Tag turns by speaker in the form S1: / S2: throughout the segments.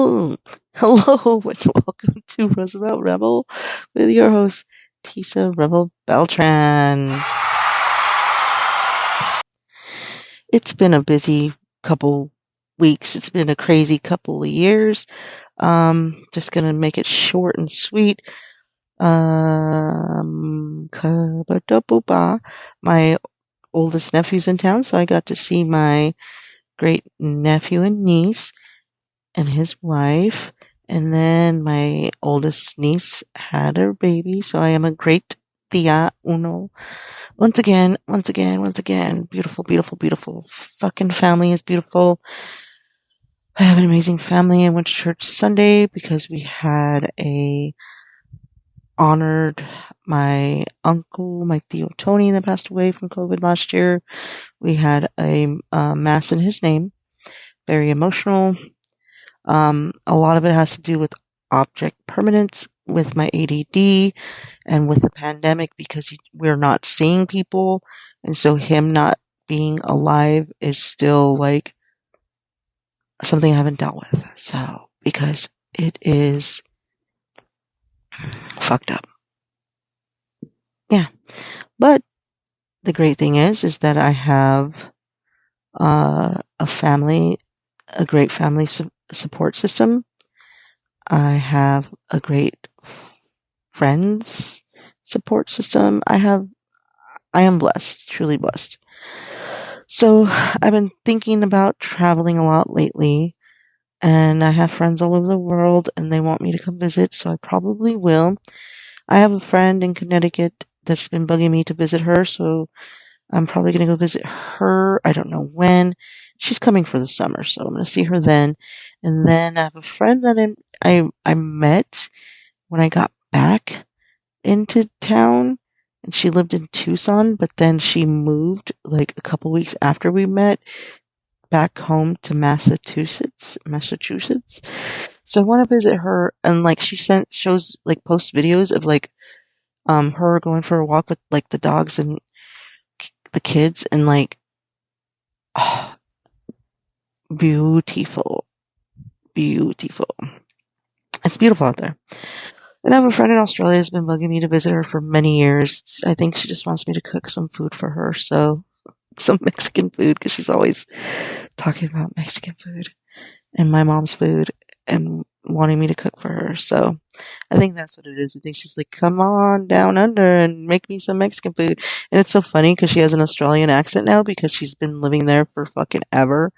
S1: Hello, hello, and welcome to Roosevelt Rebel with your host, Tisa Rebel Beltran. It's been a busy couple weeks. It's been a crazy couple of years. Just gonna make it short and sweet. Kabadooba. My oldest nephew's in town, so I got to see my great nephew and niece and his wife. And then my oldest niece had her baby, so I am a great tia uno. Once again, once again, once again. Beautiful, beautiful, beautiful. Fucking family is beautiful. I have an amazing family. I went to church Sunday because we had honored my uncle, my Theo Tony, that passed away from COVID last year. We had a mass in his name. Very emotional. A lot of it has to do with object permanence, with my ADD, and with the pandemic because we're not seeing people. And so him not being alive is still like something I haven't dealt with. So, because it is fucked up. Yeah. But the great thing is that I have a family, a great family support system. I have a great friends support system. I am blessed, truly blessed. So I've been thinking about traveling a lot lately, and I have friends all over the world, and they want me to come visit, so I probably will. I have a friend in Connecticut that's been bugging me to visit her, so I'm probably going to go visit her. I don't know when. She's coming for the summer, so I'm going to see her then. And then I have a friend that I met when I got back into town, and she lived in Tucson, but then she moved like a couple weeks after we met back home to Massachusetts. So I want to visit her, and like she posts videos of like her going for a walk with like the dogs and the kids, and like beautiful, beautiful. It's beautiful out there. And I have a friend in Australia who's been bugging me to visit her for many years. I think she just wants me to cook some food for her, so some Mexican food, because she's always talking about Mexican food and my mom's food and wanting me to cook for her. So I think that's what it is. I think she's like, come on down under and make me some Mexican food. And it's so funny because she has an Australian accent now because she's been living there for fucking ever.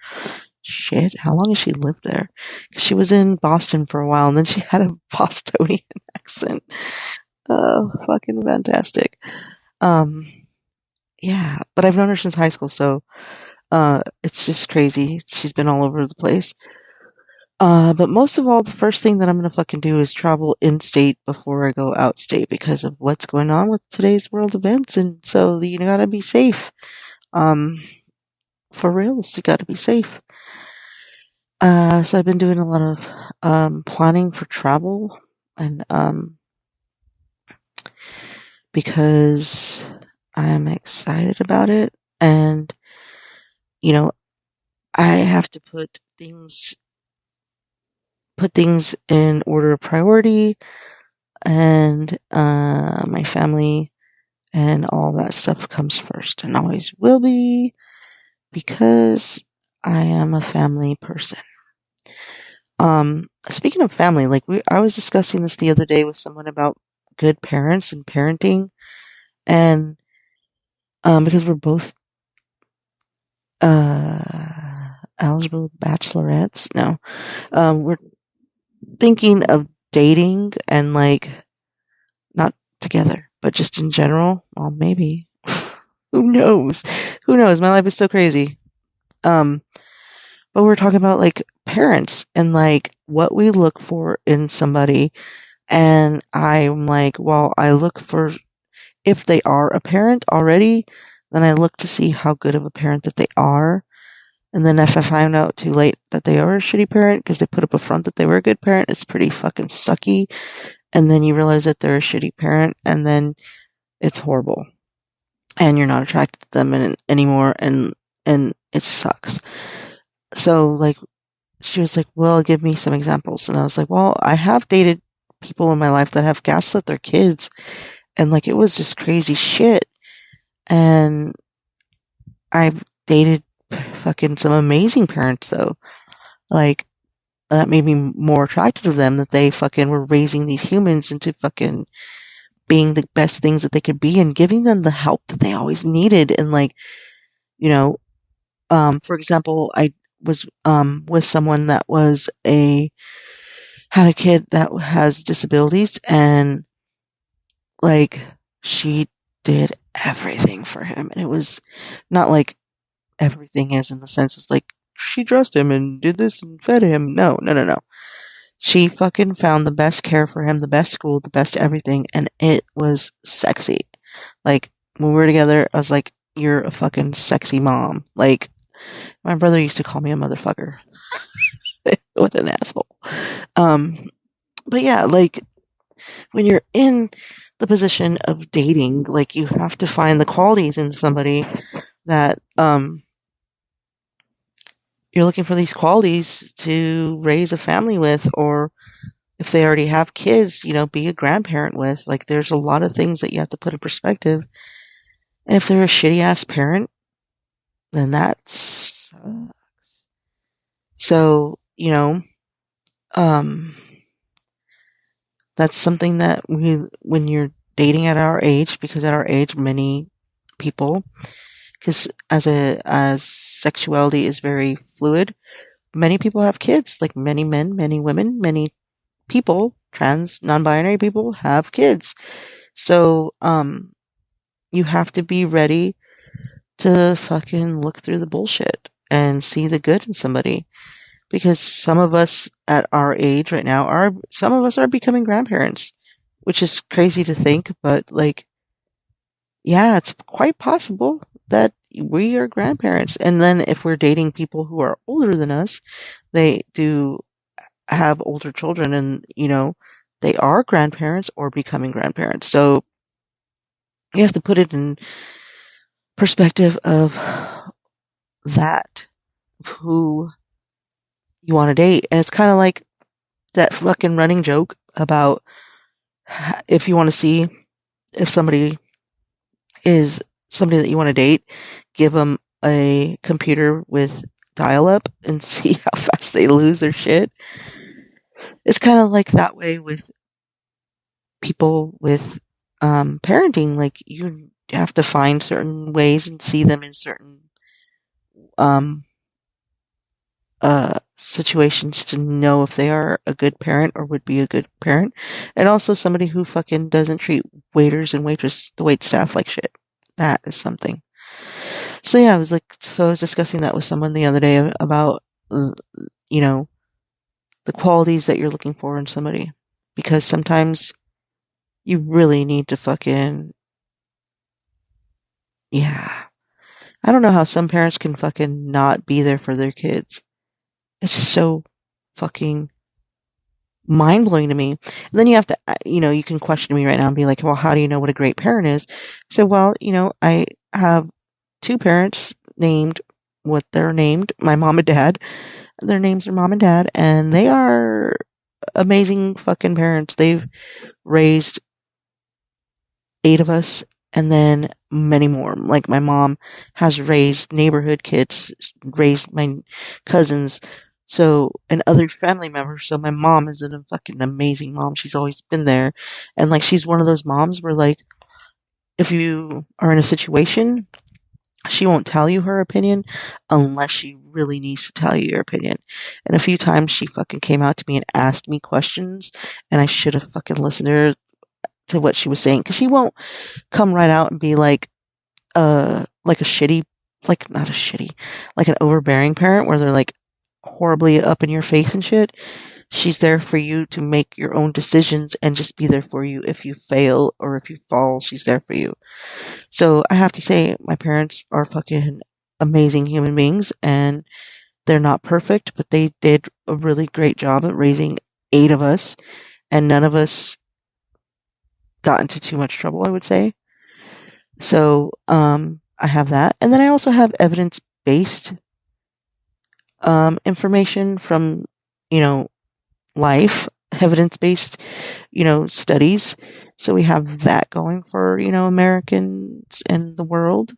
S1: Shit, how long has she lived there? 'Cause she was in Boston for a while and then she had a Bostonian accent. Oh, fucking fantastic. Um, yeah, but I've known her since high school, so it's just crazy. She's been all over the place. But most of all, the first thing that I'm gonna fucking do is travel in-state before I go out-state because of what's going on with today's world events, and so you gotta be safe. Um, for reals, you gotta be safe. So I've been doing a lot of planning for travel, and because I'm excited about it, and you know, I have to put things in order of priority, and my family and all that stuff comes first, and always will be, because I am a family person. Speaking of family, like I was discussing this the other day with someone about good parents and parenting, and because we're both eligible bachelorettes, no, we're thinking of dating and like not together, but just in general. Well, maybe. Who knows? Who knows? My life is so crazy. Um, but we're talking about like parents and like what we look for in somebody. And I'm like, well, I look for if they are a parent already, then I look to see how good of a parent that they are. And then if I find out too late that they are a shitty parent because they put up a front that they were a good parent, it's pretty fucking sucky. And then you realize that they're a shitty parent, and then it's horrible. And you're not attracted to them anymore, and it sucks. So, like, she was like, well, give me some examples. And I was like, well, I have dated people in my life that have gaslit their kids, and like it was just crazy shit. And I've dated fucking some amazing parents though. Like that made me more attracted to them, that they fucking were raising these humans into fucking being the best things that they could be and giving them the help that they always needed. And like, you know, for example, I was with someone that was a had a kid that has disabilities, and like she did everything for him. And it was not like everything is in the sense was like she dressed him and did this and fed him. No, no, no, no. She fucking found the best care for him, the best school, the best everything, and it was sexy. Like when we were together, I was like, "You're a fucking sexy mom." Like my brother used to call me a motherfucker. What an asshole. Um, but yeah, like when you're in the position of dating, like you have to find the qualities in somebody that you're looking for these qualities to raise a family with, or if they already have kids, be a grandparent with. Like there's a lot of things that you have to put in perspective. And if they're a shitty ass parent, then that sucks. So, um, that's something that when you're dating at our age, because at our age, many people, because as sexuality is very fluid, many people have kids, like many men, many women, many people, trans, non-binary people have kids. So, you have to be ready to fucking look through the bullshit and see the good in somebody. Because some of us at our age right now some of us are becoming grandparents, which is crazy to think, but like, yeah, it's quite possible that we are grandparents. And then if we're dating people who are older than us, they do have older children, and, they are grandparents or becoming grandparents. So you have to put it in perspective of that, of who you want to date. And it's kind of like that fucking running joke about if you want to see if somebody is somebody that you want to date, give them a computer with dial up and see how fast they lose their shit. It's kind of like that way with people with parenting. Like you have to find certain ways and see them in certain um, situations to know if they are a good parent or would be a good parent. And also somebody who fucking doesn't treat waiters and the wait staff like shit. That is something. So yeah, I was discussing that with someone the other day about, you know, the qualities that you're looking for in somebody. Because sometimes you really need to fucking, yeah. I don't know how some parents can fucking not be there for their kids. It's so fucking mind blowing to me. And then you have to, you can question me right now and be like, well, how do you know what a great parent is? So, well, I have two parents named what they're named, my mom and dad. Their names are mom and dad, and they are amazing fucking parents. They've raised 8 of us and then many more. Like my mom has raised neighborhood kids, raised my cousins, so and other family members. So my mom is a fucking amazing mom. She's always been there. And like she's one of those moms where like if you are in a situation, she won't tell you her opinion unless she really needs to tell you your opinion. And a few times she fucking came out to me and asked me questions, and I should have fucking listened to her to what she was saying, because she won't come right out and be like a shitty, like not a shitty, like an overbearing parent where they're like horribly up in your face and shit. She's there for you to make your own decisions and just be there for you if you fail or if you fall. She's there for you. So I have to say, my parents are fucking amazing human beings, and they're not perfect, but they did a really great job at raising 8 of us, and none of us got into too much trouble, I would say. So, I have that. And then I also have evidence based information from, you know, life, evidence-based, studies. So we have that going for, Americans and the world.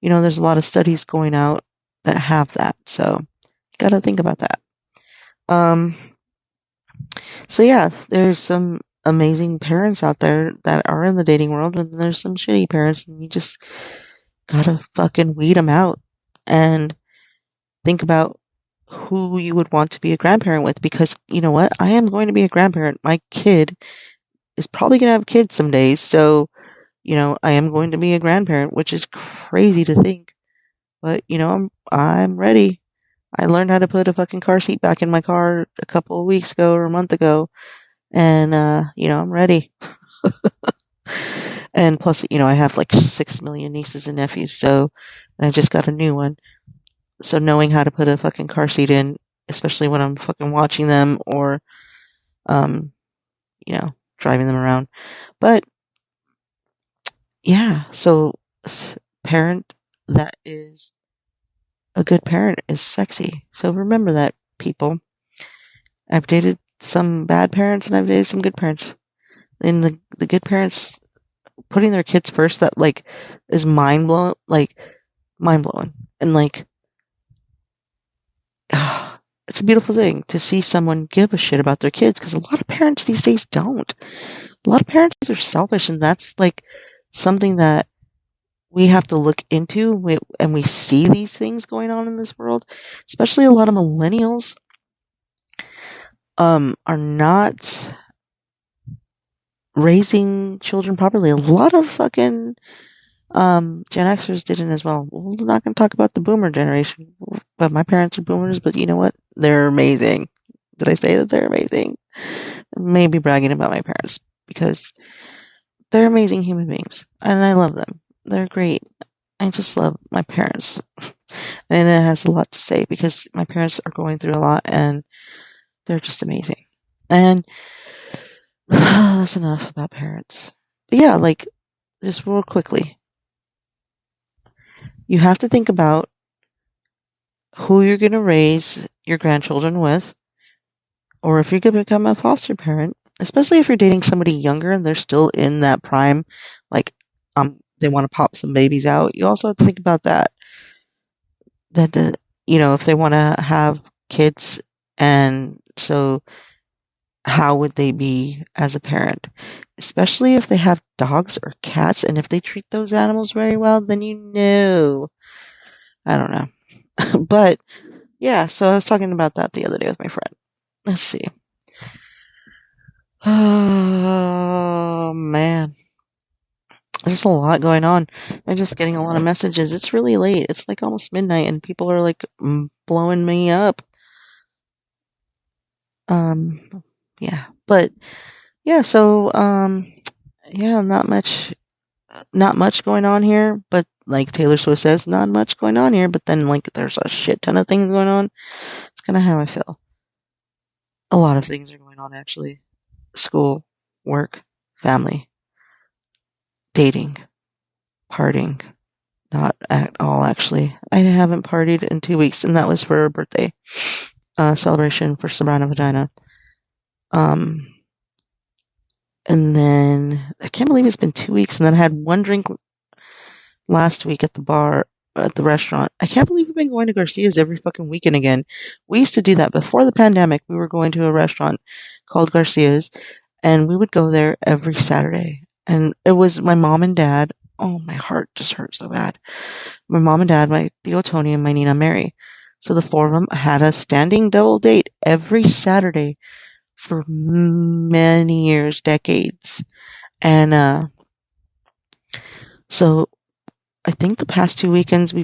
S1: There's a lot of studies going out that have that. So you got to think about that. Um, so yeah, there's some amazing parents out there that are in the dating world, and there's some shitty parents, and you just gotta fucking weed them out and think about who you would want to be a grandparent with, because you know what? I am going to be a grandparent. My kid is probably going to have kids some days, so I am going to be a grandparent, which is crazy to think, but I'm ready. I learned how to put a fucking car seat back in my car a couple of weeks ago or a month ago, and I'm ready. And plus, I have like 6 million nieces and nephews, so and I just got a new one. So knowing how to put a fucking car seat in, especially when I'm fucking watching them or, um, driving them around. But yeah, so parent that is a good parent is sexy. So remember that, people. I've dated some bad parents and I've dated some good parents. And the good parents putting their kids first, that like is mind blowing, and like it's a beautiful thing to see someone give a shit about their kids, because a lot of parents these days don't. A lot of parents are selfish, and that's like something that we have to look into. And we see these things going on in this world, especially a lot of millennials are not raising children properly. A lot of fucking Gen Xers didn't as well. We're not going to talk about the boomer generation, but my parents are boomers, but you know what? They're amazing. Did I say that they're amazing? Maybe bragging about my parents, because they're amazing human beings and I love them. They're great. I just love my parents. And it has a lot to say because my parents are going through a lot and they're just amazing. And that's enough about parents. But yeah, like, just real quickly, you have to think about who you're going to raise your grandchildren with, or if you're going to become a foster parent, especially if you're dating somebody younger and they're still in that prime, like, they want to pop some babies out. You also have to think about that. If they want to have kids, and so how would they be as a parent? Especially if they have dogs or cats, and if they treat those animals very well, then I don't know. But yeah, so I was talking about that the other day with my friend. Let's see. Oh man, there's a lot going on. I'm just getting a lot of messages. It's really late. It's like almost midnight, and people are like blowing me up. Yeah, but yeah, so yeah, not much going on here. But like Taylor Swift says, not much going on here. But then like there's a shit ton of things going on. It's kind of how I feel. A lot of things are going on actually. School, work, family, dating, partying. Not at all, actually. I haven't partied in 2 weeks, and that was for a birthday celebration for Sabrina Vagina. And then I can't believe it's been 2 weeks, and then I had one drink last week at the bar, at the restaurant. I can't believe we've been going to Garcia's every fucking weekend again. We used to do that before the pandemic. We were going to a restaurant called Garcia's, and we would go there every Saturday. And it was my mom and dad. Oh, my heart just hurt so bad. My mom and dad, my Theo Tony, and my Nina Mary. So the four of them had a standing double date every Saturday for many years, decades. And so I think the past 2 weekends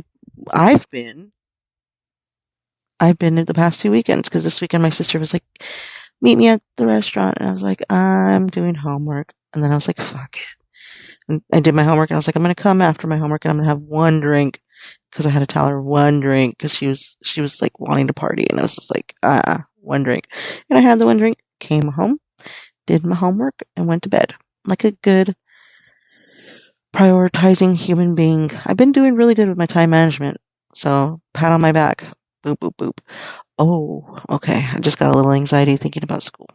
S1: I've been at the past 2 weekends, because this weekend my sister was like, meet me at the restaurant, and I was like, I'm doing homework. And then I was like, fuck it. And I did my homework, and I was like, I'm going to come after my homework, and I'm going to have one drink, because I had to tell her one drink, because she was like wanting to party, and I was just like, one drink. And I had the one drink, came home, did my homework, and went to bed like a good prioritizing human being. I've been doing really good with my time management, so pat on my back. Boop, boop, boop. Oh, okay. I just got a little anxiety thinking about school.